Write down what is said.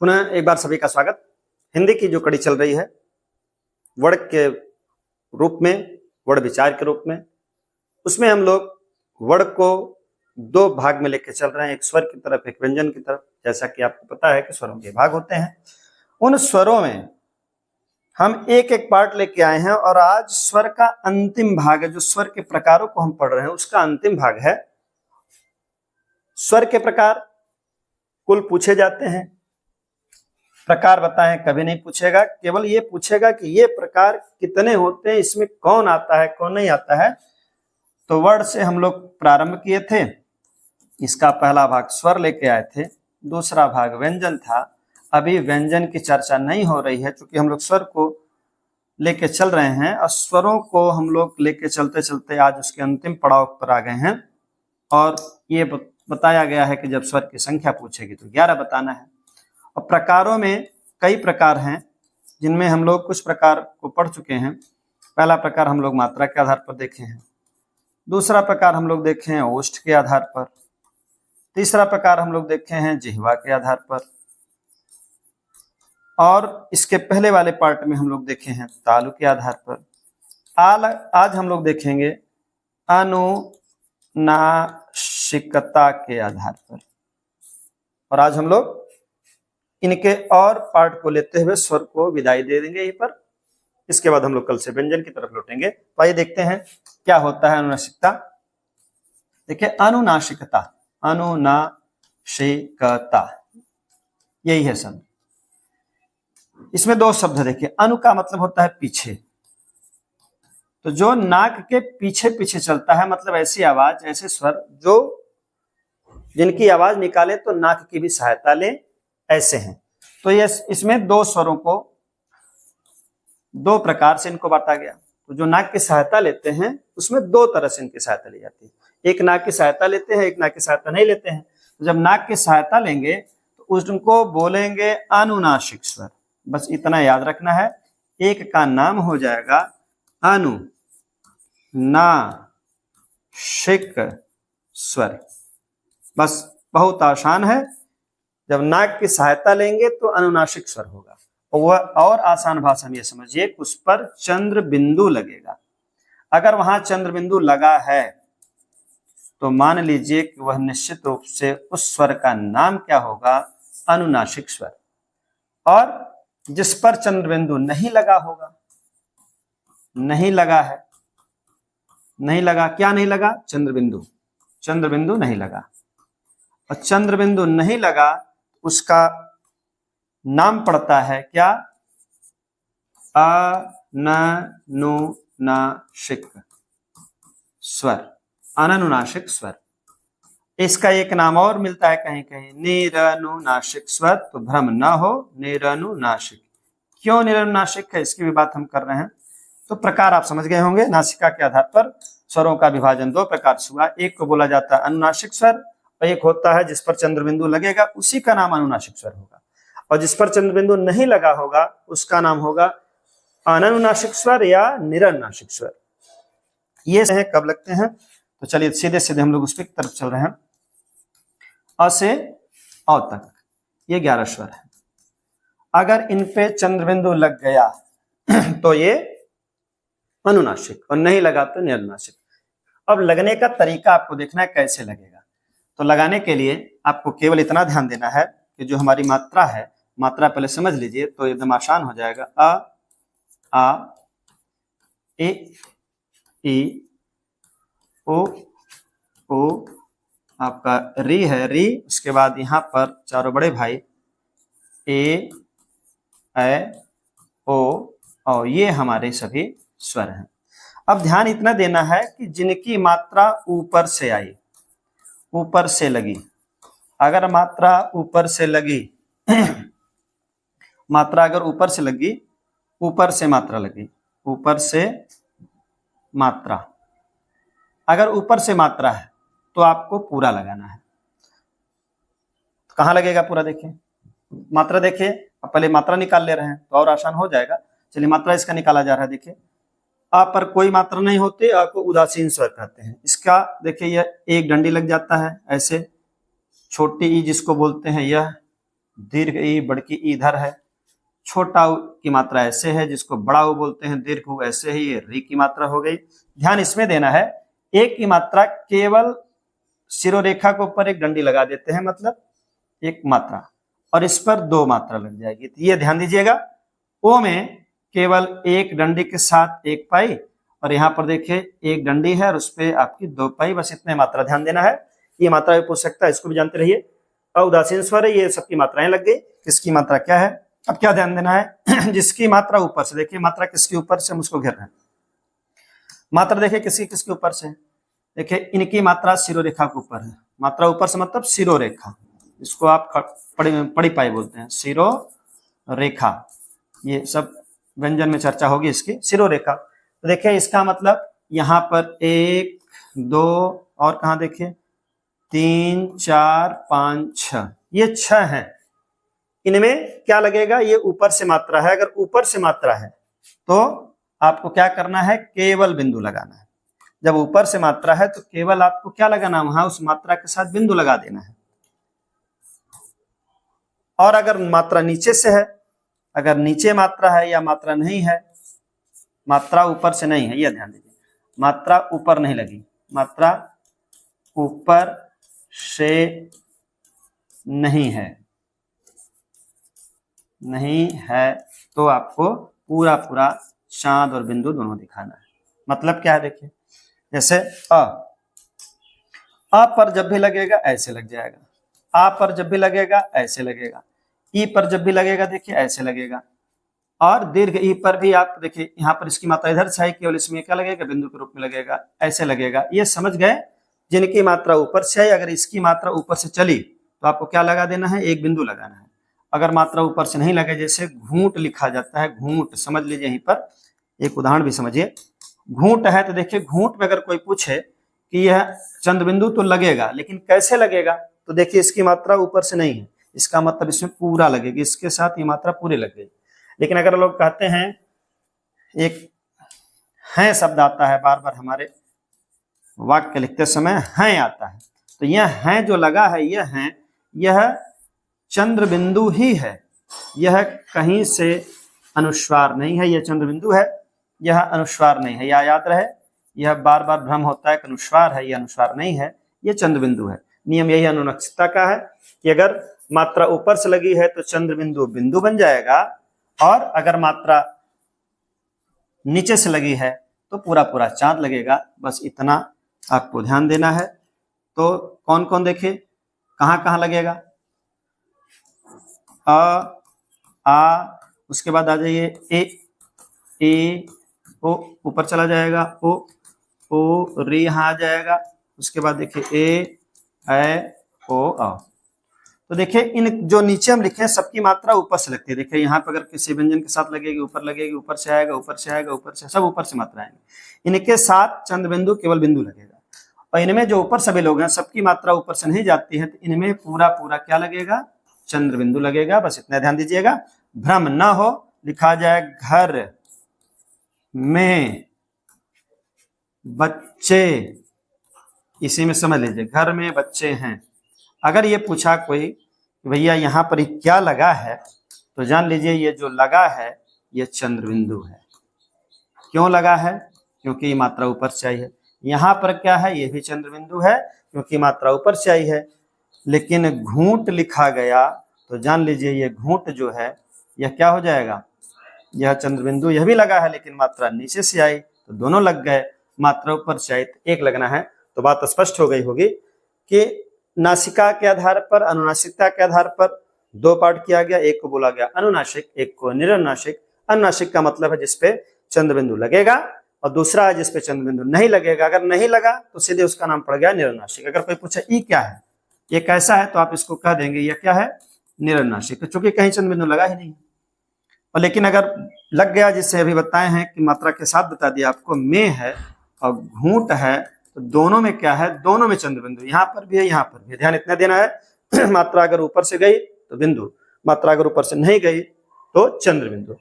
पुनः एक बार सभी का स्वागत। हिंदी की जो कड़ी चल रही है वर्ड के रूप में, वर्ड विचार के रूप में, उसमें हम लोग वर्ड को दो भाग में लेकर चल रहे हैं, एक स्वर की तरफ, एक व्यंजन की तरफ। जैसा कि आपको पता है कि स्वरों के भाग होते हैं। उन स्वरों में हम एक एक पार्ट लेके आए हैं और आज स्वर का अंतिम भाग है। जो स्वर के प्रकारों को हम पढ़ रहे हैं उसका अंतिम भाग है। स्वर के प्रकार कुल पूछे जाते हैं, प्रकार बताएं कभी नहीं पूछेगा, केवल ये पूछेगा कि ये प्रकार कितने होते हैं, इसमें कौन आता है कौन नहीं आता है। तो वर्ड से हम लोग प्रारंभ किए थे। इसका पहला भाग स्वर लेके आए थे, दूसरा भाग व्यंजन था। अभी व्यंजन की चर्चा नहीं हो रही है क्योंकि हम लोग स्वर को लेके चल रहे हैं और स्वरों को हम लोग लेके चलते चलते आज उसके अंतिम पड़ाव पर आ गए हैं। और ये बताया गया है कि जब स्वर की संख्या पूछेगी तो 11 बताना है। और प्रकारों में कई प्रकार हैं जिनमें हम लोग कुछ प्रकार को पढ़ चुके हैं। पहला प्रकार हम लोग मात्रा के आधार पर देखे हैं, दूसरा प्रकार हम लोग देखे हैं ओष्ठ के आधार पर, तीसरा प्रकार हम लोग देखे हैं जिह्वा के आधार पर, और इसके पहले वाले पार्ट में हम लोग देखे हैं तालु के आधार पर। आज हम लोग देखेंगे अनुनासिकता के आधार पर। और आज हम लोग इनके और पार्ट को लेते हुए स्वर को विदाई दे देंगे यहीं पर। इसके बाद हम लोग कल से व्यंजन की तरफ लौटेंगे। तो आइए देखते हैं क्या होता है अनुनासिकता। देखिए अनुनासिकता, अनुनासिकता यही है शब्द। इसमें दो शब्द देखिए। अनु का मतलब होता है पीछे, तो जो नाक के पीछे पीछे चलता है, मतलब ऐसी आवाज, ऐसे स्वर जो जिनकी आवाज निकाले तो नाक की भी सहायता ले, ऐसे हैं। तो ये इसमें दो स्वरों को दो प्रकार से इनको बांटा गया। तो जो नाक की सहायता लेते हैं उसमें दो तरह से इनकी सहायता ली जाती है। एक नाक की सहायता लेते हैं, एक नाक की सहायता नहीं लेते हैं। तो जब नाक की सहायता लेंगे तो उसको बोलेंगे अनुनासिक स्वर। बस इतना याद रखना है। एक का नाम हो जाएगा अनुनासिक स्वर। बस बहुत आसान है। जब नाक की सहायता लेंगे तो अनुनासिक स्वर होगा। वह और आसान भाषा में ये समझिए, उस पर चंद्र बिंदु लगेगा। अगर वहां चंद्र बिंदु लगा है तो मान लीजिए कि वह निश्चित रूप से उस स्वर का नाम क्या होगा, अनुनासिक स्वर। और जिस पर चंद्र बिंदु नहीं लगा होगा, नहीं लगा है, नहीं लगा, क्या नहीं लगा, चंद्र बिंदु, चंद्र बिंदु नहीं लगा। और चंद्र बिंदु नहीं लगा, उसका नाम पड़ता है क्या, अनुनासिक स्वर, अनुनासिक स्वर। इसका एक नाम और मिलता है कहीं कहीं, निरनुनासिक स्वर। तो भ्रम न हो, निरनुनासिक। क्यों निरनुनासिक है, इसकी भी बात हम कर रहे हैं। तो प्रकार आप समझ गए होंगे। नासिका के आधार पर स्वरों का विभाजन दो प्रकार से हुआ। एक को बोला जाता है अनुनासिक स्वर, और एक होता है जिस पर चंद्र बिंदु लगेगा उसी का नाम अनुनासिक स्वर होगा। और जिस पर चंद्र बिंदु नहीं लगा होगा उसका नाम होगा अनुनासिक स्वर या निरनुनासिक स्वर। ये कब लगते हैं, तो चलिए सीधे सीधे हम लोग उसकी तरफ चल रहे हैं। अ से औ तक ये 11 स्वर है। अगर इन पे चंद्र बिंदु लग गया तो ये अनुनासिक, और नहीं लगा तो निरनुनासिक। अब लगने का तरीका आपको देखना है कैसे लगेगा। तो लगाने के लिए आपको केवल इतना ध्यान देना है कि जो हमारी मात्रा है, मात्रा पहले समझ लीजिए तो एकदम आसान हो जाएगा। अ, आ, ए, ई, ओ, आपका री है, री। उसके बाद यहाँ पर चारों बड़े भाई ए, ओ, और ये हमारे सभी स्वर हैं। अब ध्यान इतना देना है कि जिनकी मात्रा ऊपर से आई, ऊपर से लगी, अगर मात्रा ऊपर से लगी मात्रा अगर ऊपर से लगी, ऊपर से मात्रा लगी, ऊपर से मात्रा, अगर ऊपर से मात्रा है तो आपको पूरा लगाना है। कहाँ लगेगा पूरा, देखिए मात्रा, देखिए अब पहले मात्रा निकाल ले रहे हैं तो और आसान हो जाएगा। चलिए मात्रा इसका निकाला जा रहा है। देखिए आ पर कोई मात्रा नहीं होती, आ को उदासीन स्वर कहते हैं। इसका देखिए यह एक डंडी लग जाता है ऐसे, छोटी ई जिसको बोलते हैं यह दीर्घ ई, बड़की ई इधर है, छोटा ऊ की मात्रा ऐसे है, जिसको बड़ा ऊ बोलते हैं, दीर्घ ऊ ऐसे ही, ये री की मात्रा हो गई। ध्यान इसमें देना है, एक की मात्रा केवल शिरोरेखा के ऊपर एक डंडी लगा देते हैं, मतलब एक मात्रा, और इस पर दो मात्रा लग जाएगी। तो ये ध्यान दीजिएगा, ओ में केवल एक डंडी के साथ एक पाई, और यहाँ पर देखिए एक डंडी है और उस पर आपकी दो पाई, बस इतने मात्रा ध्यान देना है। ये मात्रा भी पूछ सकता है, इसको भी जानते रहिए। उदासीन स्वर है, ये सबकी मात्राएं लग गई, किसकी मात्रा क्या है। अब क्या ध्यान देना है, जिसकी मात्रा ऊपर से, देखिए मात्रा किसके ऊपर से, हम उसको घेर रहे हैं। मात्रा देखिए किसकी किसके ऊपर से, देखिए इनकी मात्रा शिरोरेखा के ऊपर है। मात्रा ऊपर से मतलब शिरोरेखा, इसको आप पड़ी पाई बोलते हैं, शिरोरेखा। ये सब व्यंजन में चर्चा होगी इसकी, शिरोरेखा। तो देखिए इसका मतलब यहाँ पर 1 2 और कहाँ देखिए 3 4 5 6, ये 6 है। इनमें क्या लगेगा, ये ऊपर से मात्रा है। अगर ऊपर से मात्रा है तो आपको क्या करना है, केवल बिंदु लगाना है। जब ऊपर से मात्रा है तो केवल आपको क्या लगाना, वहां उस मात्रा के साथ बिंदु लगा देना है। और अगर मात्रा नीचे से है, अगर नीचे मात्रा है या मात्रा नहीं है, मात्रा ऊपर से नहीं है, यह ध्यान दीजिए, मात्रा ऊपर नहीं लगी, मात्रा ऊपर से नहीं है, नहीं है, तो आपको पूरा पूरा चांद और बिंदु दोनों दिखाना है। मतलब क्या है, देखिए जैसे अ पर जब भी लगेगा ऐसे लग जाएगा, आ पर जब भी लगेगा ऐसे लगेगा, ई पर जब भी लगेगा देखिए ऐसे लगेगा, और दीर्घ ई पर भी आप देखिए यहाँ पर इसकी मात्रा इधर से है, केवल इसमें क्या लगेगा, बिंदु के रूप में लगेगा, ऐसे लगेगा। ये समझ गए, जिनकी मात्रा ऊपर से है, अगर इसकी मात्रा ऊपर से चली तो आपको क्या लगा देना है, एक बिंदु लगाना है। अगर मात्रा ऊपर से नहीं लगे, जैसे घूंट लिखा जाता है, घूंट समझ लीजिए, यहीं पर एक उदाहरण भी समझिए। घूंट है तो देखिए घूंट में अगर कोई पूछे कि यह चंद्र बिंदु, तो लगेगा, लेकिन कैसे लगेगा, तो देखिए इसकी मात्रा ऊपर से नहीं है, इसका मतलब इसमें पूरा लगेगी, इसके साथ ये मात्रा पूरी लग गई। लेकिन अगर लोग कहते हैं, एक है शब्द आता है बार बार हमारे वाक्य लिखते समय, है आता है, तो यह है जो लगा है, यह चंद्र बिंदु ही है, यह कहीं से अनुस्वार नहीं है, यह चंद्र बिंदु है, यह अनुस्वार नहीं है। यह याद रहे, यह बार बार भ्रम होता है कि अनुस्वार है, यह अनुस्वार नहीं है, यह चंद्र बिंदु है। नियम यही अनुनासिकता का है कि अगर मात्रा ऊपर से लगी है तो चंद्र बिंदु बिंदु बन जाएगा, और अगर मात्रा नीचे से लगी है तो पूरा पूरा चांद लगेगा। बस इतना आपको ध्यान देना है। तो कौन कौन देखिए कहाँ कहाँ लगेगा, आ, उसके बाद आ जाइए ए ओ, ऊपर चला जाएगा, ओ री यहाँ आ जाएगा, उसके बाद देखिए ए ओ आ। तो देखिए इन जो नीचे हम लिखे हैं सबकी मात्रा ऊपर से लगती है। देखिए यहाँ पर अगर किसी व्यंजन के साथ लगेगी, ऊपर लगेगी, ऊपर से आएगा, ऊपर से आएगा, ऊपर से, सब ऊपर से मात्रा आएंगे। इनके साथ चंद्र बिंदु केवल बिंदु लगेगा, और इनमें जो ऊपर सभी लोग हैं सबकी मात्रा ऊपर से नहीं जाती है, तो इनमें पूरा पूरा क्या लगेगा, चंद्र बिंदु लगेगा। बस इतना ध्यान दीजिएगा, भ्रम न हो। लिखा जाए घर में बच्चे, इसी में समझ लीजिए घर में बच्चे हैं। अगर ये पूछा कोई भैया यहाँ पर क्या लगा है, तो जान लीजिए ये जो लगा है ये चंद्र बिंदु है। क्यों लगा है, क्योंकि ये मात्रा ऊपर से आई है। यहाँ पर क्या है, ये भी चंद्र बिंदु है क्योंकि मात्रा ऊपर से आई है। लेकिन घूंट लिखा गया तो जान लीजिए ये घूंट जो है यह क्या हो जाएगा, यह चंद्र बिंदु, यह भी लगा है लेकिन मात्रा नीचे से आई तो दोनों लग गए, मात्रा ऊपर से आई तो एक लगना है। तो बात स्पष्ट हो गई होगी कि नासिका के आधार पर, अनुनासिकता के आधार पर दो पार्ट किया गया, एक को बोला गया अनुनासिक, एक को निरनुनासिक। अनुनासिक का मतलब है जिसपे चंद्र बिंदु लगेगा, और दूसरा है जिसपे चंद्र बिंदु नहीं लगेगा। अगर नहीं लगा तो सीधे उसका नाम पड़ गया निरनुनासिक। अगर कोई पूछे ई क्या है, ये कैसा है, तो आप इसको कह देंगे यह क्या है, निरनुनासिक, चूंकि कहीं चंद्र बिंदु लगा ही नहीं। और लेकिन अगर लग गया, जिससे अभी बताए हैं कि मात्रा के साथ बता दिया आपको, में है और घूंट है, तो दोनों में क्या है, दोनों में चंद्र बिंदु, यहाँ पर भी है यहाँ पर भी। ध्यान इतना देना है, मात्रा अगर ऊपर से गई तो बिंदु, मात्रा अगर ऊपर से नहीं गई तो चंद्र बिंदु।